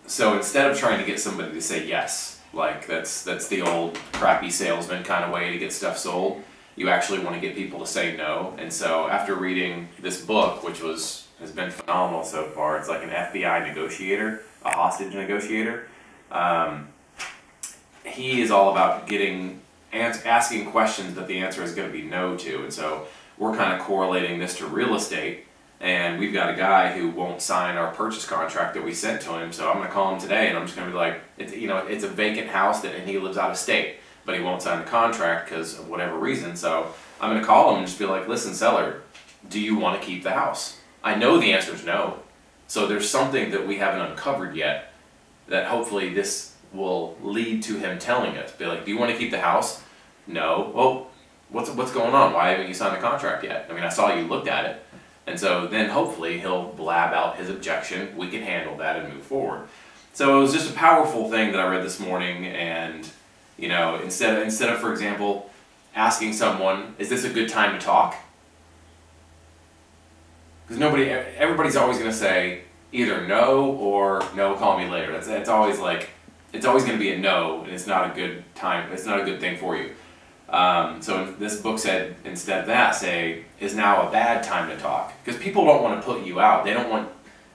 So instead of trying to get somebody to say yes, like that's the old crappy salesman kind of way to get stuff sold, you actually want to get people to say no. And so after reading this book, which has been phenomenal so far, it's like an FBI negotiator, a hostage negotiator. He is all about asking questions that the answer is going to be no to. And so we're kind of correlating this to real estate. And we've got a guy who won't sign our purchase contract that we sent to him. So I'm going to call him today, and I'm just going to be like, it's a vacant house and he lives out of state, but he won't sign the contract because of whatever reason. So I'm going to call him and just be like, listen, seller, do you want to keep the house? I know the answer is no. So there's something that we haven't uncovered yet that hopefully this will lead to him telling us. Be like, do you want to keep the house? No. Well, what's going on? Why haven't you signed the contract yet? I mean, I saw you looked at it. And so then hopefully he'll blab out his objection. We can handle that and move forward. So it was just a powerful thing that I read this morning. And instead of, for example, asking someone, is this a good time to talk? Because everybody's always going to say either no or no, call me later. It's always going to be a no, and it's not a good time. It's not a good thing for you. So this book said, instead of that, say, is now a bad time to talk. Because people don't want to put you out. They don't want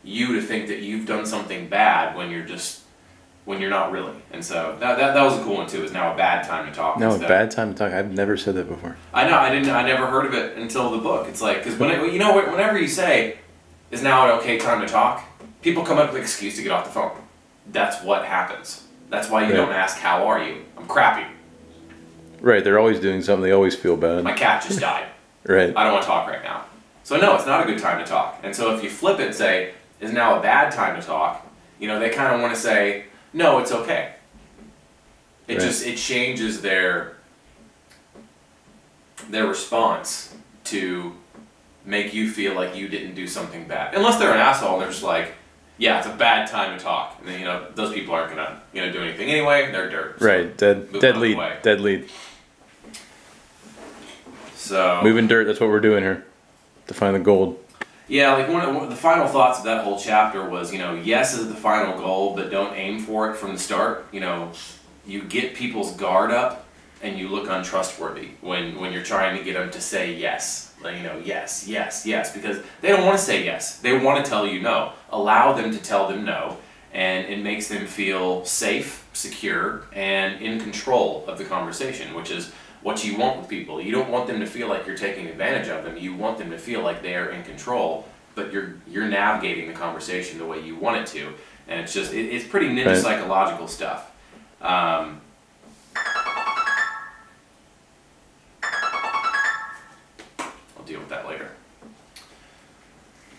you to think that you've done something bad when you're not really. And so that was a cool one too, is now a bad time to talk. No, a bad time to talk. I've never said that before. I know, I never heard of it until the book. It's like, because whenever you say, is now an okay time to talk, people come up with an excuse to get off the phone. That's what happens. That's why you don't ask, how are you? I'm crappy. Right, they're always doing something. They always feel bad. My cat just died. Right. I don't want to talk right now. So no, it's not a good time to talk. And so if you flip it and say, is now a bad time to talk, they kind of want to say, no, it's okay. It changes their response to make you feel like you didn't do something bad. Unless they're an asshole and they're just like, yeah, it's a bad time to talk. And then, those people aren't going to do anything anyway. They're dirt. So right. Dead lead. So moving dirt, that's what we're doing here. To find the gold. Yeah, like one of the final thoughts of that whole chapter was, yes is the final goal, but don't aim for it from the start. You get people's guard up and you look untrustworthy when you're trying to get them to say yes. Yes, because they don't want to say yes. They want to tell you no. Allow them to tell them no, and it makes them feel safe, secure, and in control of the conversation, which is what you want with people. You don't want them to feel like you're taking advantage of them. You want them to feel like they're in control, but you're navigating the conversation the way you want it to. And it's pretty ninja psychological stuff. Deal with that later.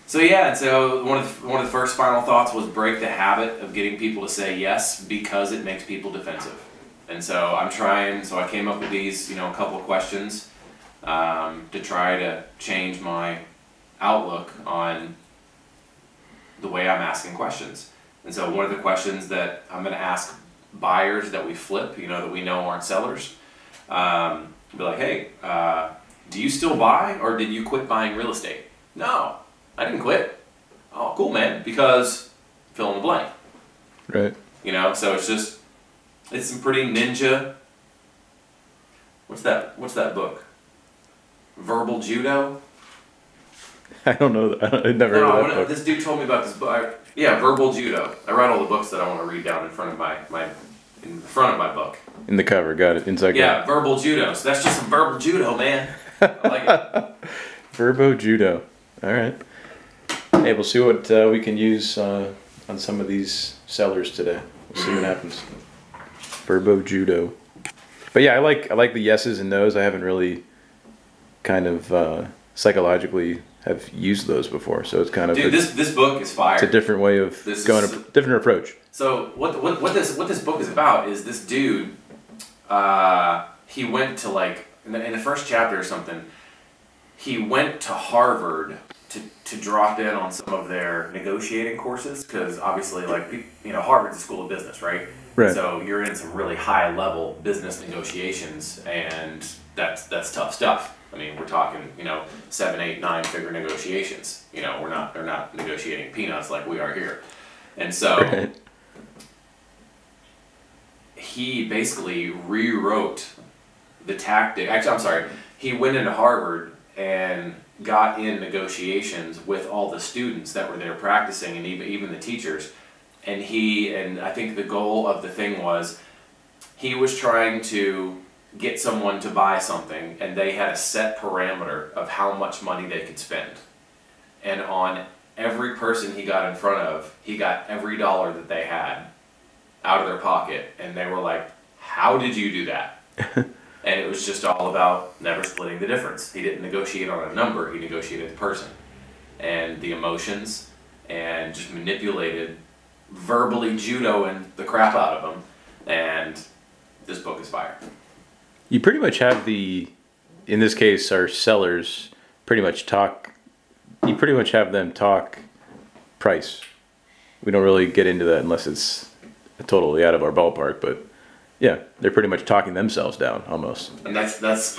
So yeah, and so one of the first final thoughts was break the habit of getting people to say yes because it makes people defensive. And so I came up with these, a couple of questions to try to change my outlook on the way I'm asking questions. And so one of the questions that I'm going to ask buyers that we flip, that we know aren't sellers, be like, hey, do you still buy, or did you quit buying real estate? No, I didn't quit. Oh, cool, man, because fill in the blank. Right. So it's some pretty ninja. What's that book? Verbal Judo? I don't know. I never heard of that book. This dude told me about this book. Yeah, Verbal Judo. I write all the books that I want to read down in front of my book. In the cover, got it. Inside. Yeah, Verbal Judo. So that's just some verbal judo, man. I like it. Verbo Judo. All right. Hey, we'll see what we can use on some of these sellers today. We'll see what happens. Verbo Judo. But yeah, I like the yeses and nos. I haven't really kind of psychologically have used those before, so it's kind of this book is fire. It's a different way of different approach. So what this book is about is this dude. He went to in the first chapter or something. He went to Harvard to drop in on some of their negotiating courses because obviously Harvard's a school of business, right? Right. So you're in some really high level business negotiations, and that's tough stuff. I mean, we're talking, 7, 8, 9-figure negotiations. They're not negotiating peanuts like we are here. And so Right. he basically rewrote the tactic. Actually, I'm sorry. He went into Harvard and got in negotiations with all the students that were there practicing, and even the teachers. And I think the goal of the thing was, he was trying to get someone to buy something, and they had a set parameter of how much money they could spend. And on every person he got in front of, he got every dollar that they had out of their pocket, and they were like, how did you do that? And it was just all about never splitting the difference. He didn't negotiate on a number, he negotiated the person and the emotions, and just manipulated, verbally judoing the crap out of them. And this book is fire. You pretty much have in this case, our sellers pretty much you pretty much have them talk price. We don't really get into that unless it's totally out of our ballpark, but yeah, they're pretty much talking themselves down almost. And that's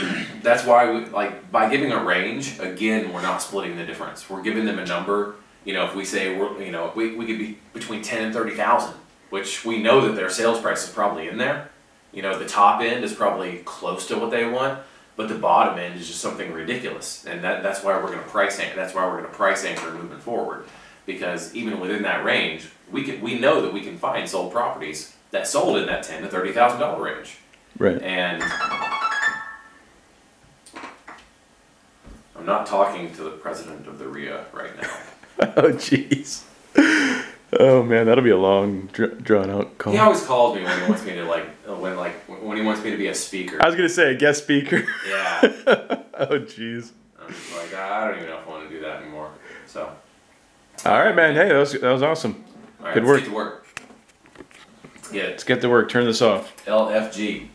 why we, like, by giving a range, again, we're not splitting the difference. We're giving them a number. If we say we could be between 10 and 30,000, which we know that their sales price is probably in there. The top end is probably close to what they want, but the bottom end is just something ridiculous. And that's why we're going to price anchor. That's why we're going to price anchor moving forward, because even within that range, we know that we can find sold properties that sold in that $10,000 to $30,000 range. Right. And I'm not talking to the president of the RIA right now. Oh, jeez. Oh, man, that'll be a long, drawn-out call. He always calls me when he wants me to, when he wants me to be a speaker. I was going to say a guest speaker. Yeah. Oh, jeez. I'm just like, I don't even know if I want to do that anymore. So. All right, man. Hey, that was awesome. All right, Good let's work. get to work. Let's get it. Let's get to work. Turn this off. LFG.